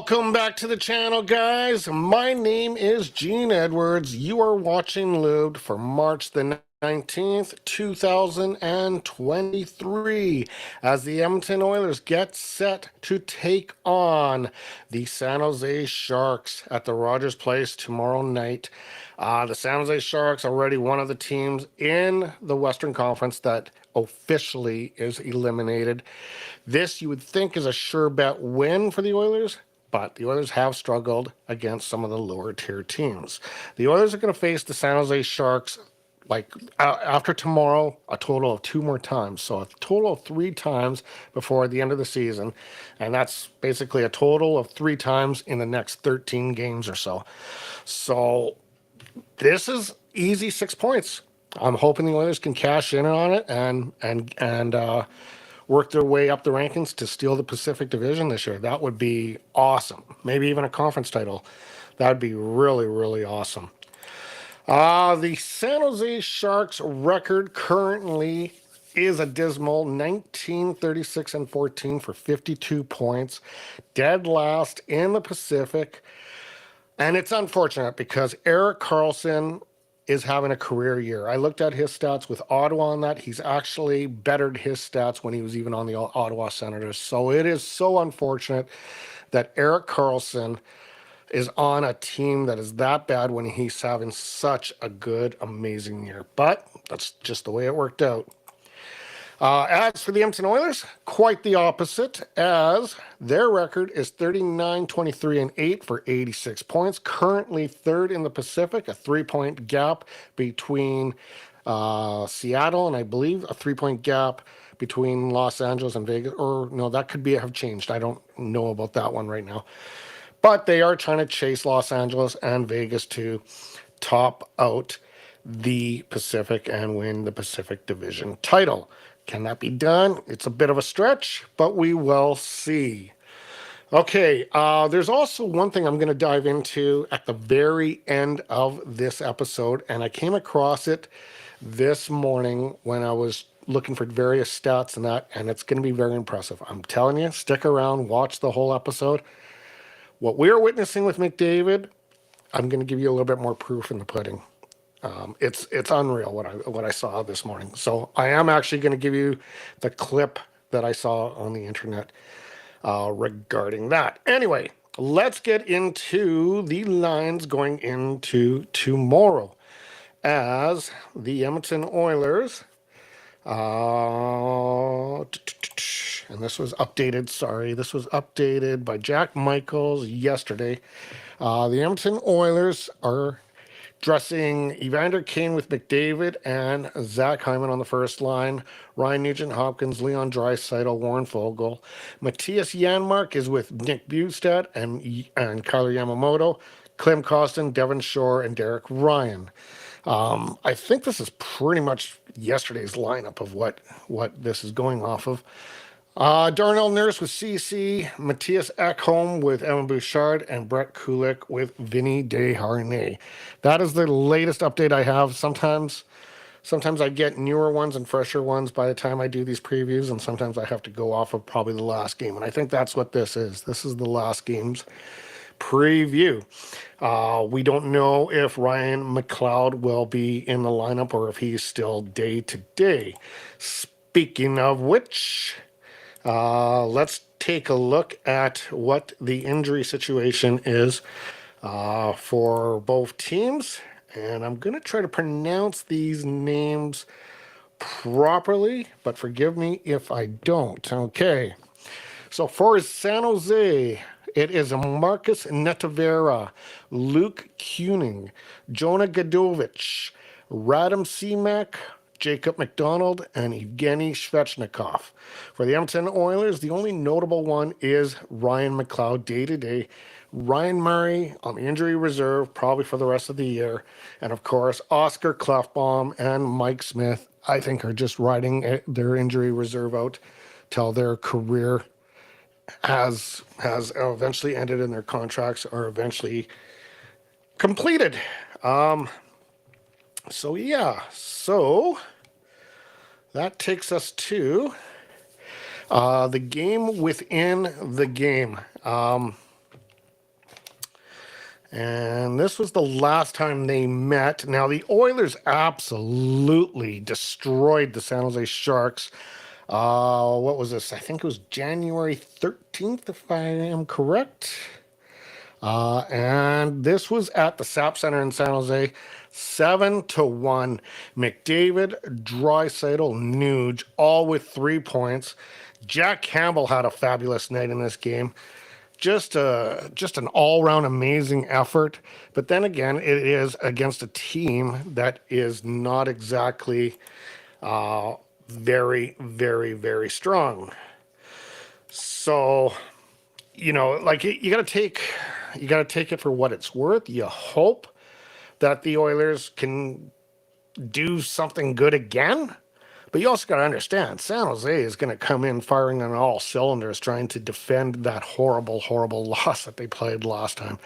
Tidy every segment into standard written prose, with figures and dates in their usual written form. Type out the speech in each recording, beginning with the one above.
Welcome back to the channel, guys. My name is Gene Edwards. You are watching LUBED for March the 19th, 2023, as the Edmonton Oilers get set to take on the San Jose Sharks at the Rogers Place tomorrow night. The San Jose Sharks already one of the teams in the Western Conference that officially is eliminated. This, you would think, is a sure bet win for the Oilers, but the Oilers have struggled against some of the lower tier teams. The Oilers are going to face the San Jose Sharks after tomorrow, a total of 2 more times. So a total of 3 times before the end of the season. And that's basically a total of 3 times in the next 13 games or so. So this is easy 6 points. I'm hoping the Oilers can cash in on it and work their way up the rankings to steal the Pacific Division this year. That would be awesome. Maybe even a conference title. That'd be really, really awesome. The San Jose Sharks record currently is a dismal 19-36-14 for 52 points. Dead last in the Pacific. And it's unfortunate because Erik Karlsson is having a career year. I looked at his stats with Ottawa on that. He's actually bettered his stats when he was even on the Ottawa Senators. So it is so unfortunate that Erik Karlsson is on a team that is that bad when he's having such a good, amazing year. But that's just the way it worked out. As for the Edmonton Oilers, quite the opposite, as their record is 39-23-8 for 86 points. Currently third in the Pacific, a 3-point gap between Seattle, and I believe a 3-point gap between Los Angeles and Vegas. Or no, that could have changed. I don't know about that one right now. But they are trying to chase Los Angeles and Vegas to top out the Pacific and win the Pacific Division title. Can that be done? It's a bit of a stretch, but we will see. Okay, there's also one thing I'm going to dive into at the very end of this episode, and I came across it this morning when I was looking for various stats and that, and it's going to be very impressive. I'm telling you, stick around, watch the whole episode. What we're witnessing with McDavid, I'm going to give you a little bit more proof in the pudding. It's unreal what I saw this morning. So I am actually going to give you the clip that I saw on the internet regarding that. Anyway, let's get into the lines going into tomorrow, as the Edmonton Oilers, and this was updated. Sorry, this was updated by Jack Michaels yesterday. The Edmonton Oilers are dressing Evander Kane with McDavid and Zach Hyman on the first line. Ryan Nugent, Hopkins, Leon Draisaitl, Warren Foegele. Matthias Janmark is with Nick Bjugstad and Kyler Yamamoto. Clem Costin, Devon Shore, and Derek Ryan. I think this is pretty much yesterday's lineup of what this is going off of. Darnell Nurse with CC, Matthias Ekholm with Evan Bouchard, and Brett Kulik with Vinny Desharnais. That is the latest update I have. Sometimes I get newer ones and fresher ones by the time I do these previews, and sometimes I have to go off of probably the last game. And I think that's what this is. This is the last game's preview. We don't know if Ryan McLeod will be in the lineup or if he's still day-to-day. Speaking of which, let's take a look at what the injury situation is for both teams. And I'm going to try to pronounce these names properly, but forgive me if I don't. Okay. So for San Jose, it is Marcus Netavera, Luke Kuning, Jonah Gadovich, Radim Semak, Jacob McDonald, and Evgeny Svechnikov. For the Edmonton Oilers, the only notable one is Ryan McLeod day-to-day. Ryan Murray on the injury reserve, probably for the rest of the year. And of course, Oscar Klefbom and Mike Smith, I think, are just riding their injury reserve out till their career has eventually ended and their contracts are eventually completed. So that takes us to the game within the game. And this was the last time they met. Now, the Oilers absolutely destroyed the San Jose Sharks. What was this? I think it was January 13th, if I am correct. And this was at the SAP Center in San Jose, 7-1. McDavid, Draidaitl, Nugent, all with 3 points. Jack Campbell had a fabulous night in this game. Just an all-round amazing effort. But then again, it is against a team that is not exactly very, very, very strong. So, like you got to take it for what it's worth. You hope that the Oilers can do something good again. But you also got to understand, San Jose is going to come in firing on all cylinders, trying to defend that horrible, horrible loss that they played last time.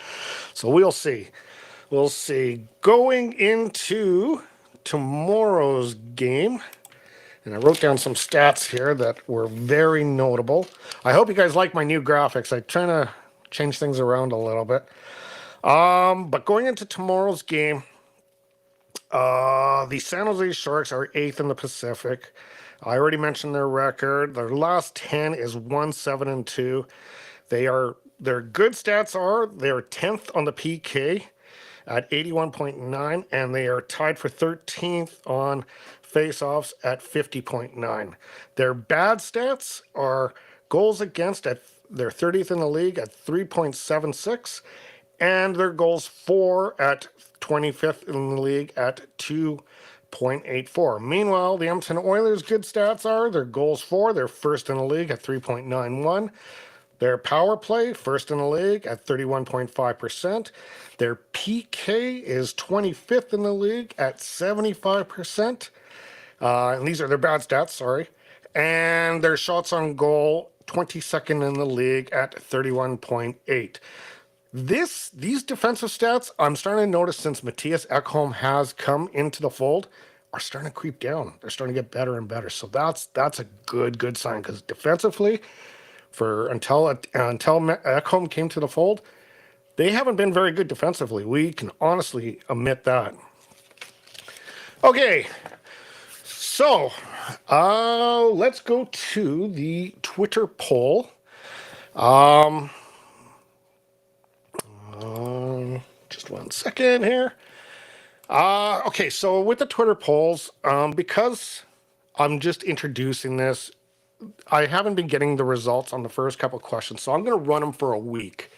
So we'll see. We'll see. Going into tomorrow's game, and I wrote down some stats here that were very notable. I hope you guys like my new graphics. I'm trying to change things around a little bit. But going into tomorrow's game, the San Jose Sharks are 8th in the Pacific. I already mentioned their record. Their last 10 is 1-7-2. Their good stats are they're 10th on the PK at 81.9, and they are tied for 13th on faceoffs at 50.9. Their bad stats are goals against at they're 30th in the league at 3.76, and their goals for at 25th in the league at 2.84. Meanwhile, the Edmonton Oilers' good stats are their goals for, they're first in the league at 3.91. Their power play, first in the league at 31.5%. Their PK is 25th in the league at 75%. And these are their bad stats, sorry. And their shots on goal, 22nd in the league at 31.8. These defensive stats, I'm starting to notice since Mattias Ekholm has come into the fold, are starting to creep down. They're starting to get better and better. So that's a good sign, because defensively, until Ekholm came to the fold, they haven't been very good defensively. We can honestly admit that. Okay, so let's go to the Twitter poll. Just 1 second here. Okay, so with the Twitter polls, because I'm just introducing this, I haven't been getting the results on the first couple of questions, so I'm going to run them for a week.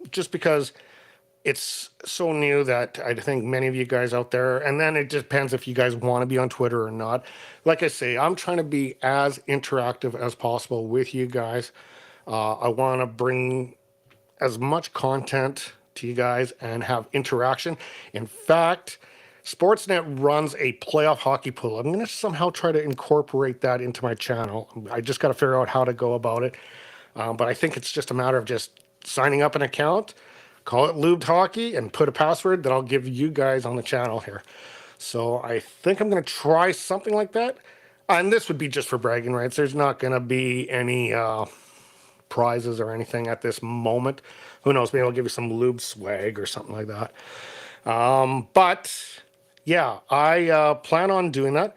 Just because it's so new that I think many of you guys out there, and then it depends if you guys want to be on Twitter or not. Like I say, I'm trying to be as interactive as possible with you guys. I want to bring as much content to you guys and have interaction. In fact, Sportsnet runs a playoff hockey pool. I'm going to somehow try to incorporate that into my channel. I just got to figure out how to go about it. But I think it's just a matter of just signing up an account, call it LUBED Hockey, and put a password that I'll give you guys on the channel here. So I think I'm going to try something like that. And this would be just for bragging rights. There's not going to be any prizes or anything at this moment. Who knows? Maybe I'll give you some lube swag or something like that. But yeah, I plan on doing that.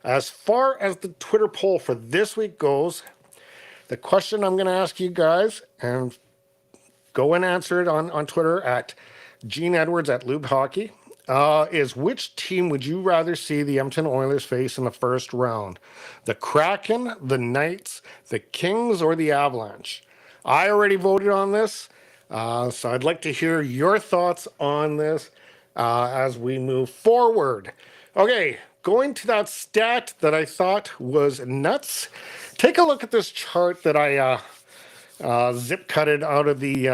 As far as the Twitter poll for this week goes, the question I'm going to ask you guys, and go and answer it on Twitter at Gene Edwards at Lube Hockey, is which team would you rather see the Edmonton Oilers face in the first round? The Kraken, the Knights, the Kings, or the Avalanche? I already voted on this, so I'd like to hear your thoughts on this as we move forward. Okay, going to that stat that I thought was nuts. Take a look at this chart that I zip cutted out of the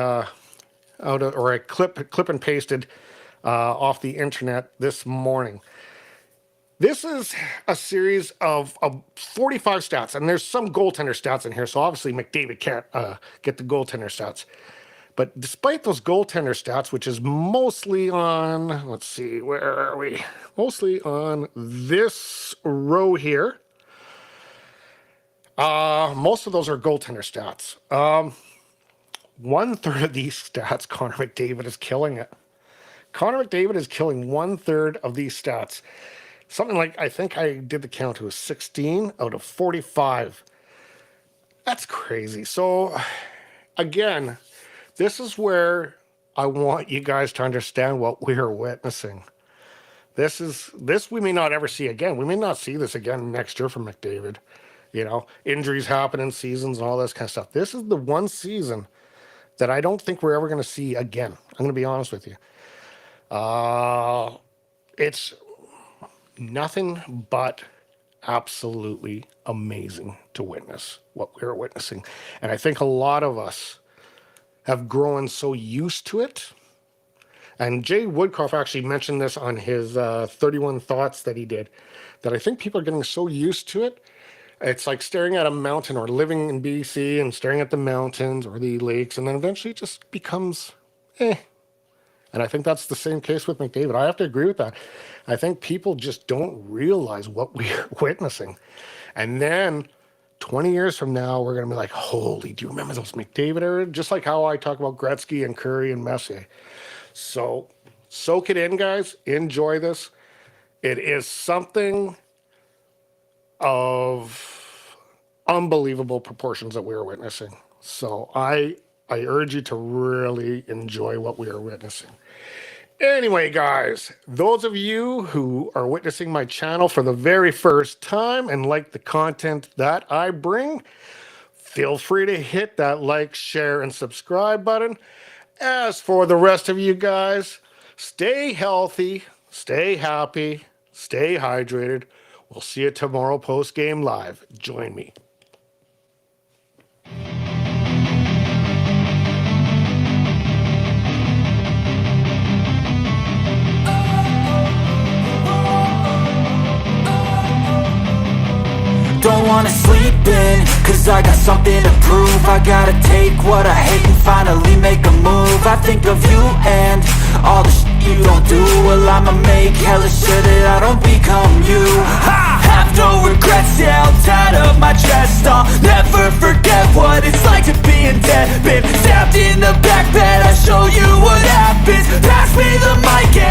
or I clip and pasted off the internet this morning. This is a series of 45 stats, and there's some goaltender stats in here, so obviously McDavid can't get the goaltender stats. But despite those goaltender stats, which is mostly on, let's see, where are we? Mostly on this row here. Most of those are goaltender stats. 1/3 of these stats, Connor McDavid is killing it. Connor McDavid is killing 1/3 of these stats. Something like, I think I did the count, it was 16 out of 45. That's crazy. So, again, this is where I want you guys to understand what we are witnessing. This we may not ever see again. We may not see this again next year from McDavid. You know, injuries happen in seasons and all this kind of stuff. This is the one season that I don't think we're ever going to see again. I'm going to be honest with you. It's nothing but absolutely amazing to witness what we're witnessing. And I think a lot of us have grown so used to it. And Jay Woodcroft actually mentioned this on his 31 Thoughts that he did, that I think people are getting so used to it. It's like staring at a mountain or living in BC and staring at the mountains or the lakes, and then eventually it just becomes eh. And I think that's the same case with McDavid. I have to agree with that. I think people just don't realize what we're witnessing. And then 20 years from now, we're going to be like, holy, do you remember those McDavid era? Just like how I talk about Gretzky and Curry and Messier. So soak it in, guys. Enjoy this. It is something of unbelievable proportions that we are witnessing. So I urge you to really enjoy what we are witnessing. Anyway, guys, those of you who are witnessing my channel for the very first time and like the content that I bring, feel free to hit that like, share, and subscribe button. As for the rest of you guys, stay healthy, stay happy, stay hydrated. We'll see you tomorrow post-game live. Join me. Don't wanna sleep in, cause I got something to prove. I gotta take what I hate and finally make a move. I think of you and all the shit you don't do. Well, I'ma make hella sure that I don't become you. I have no regrets, yeah, I'll tie up my chest. I'll never forget what it's like to be in debt. Been stabbed in the back bed, I'll show you what happens. Pass me the mic and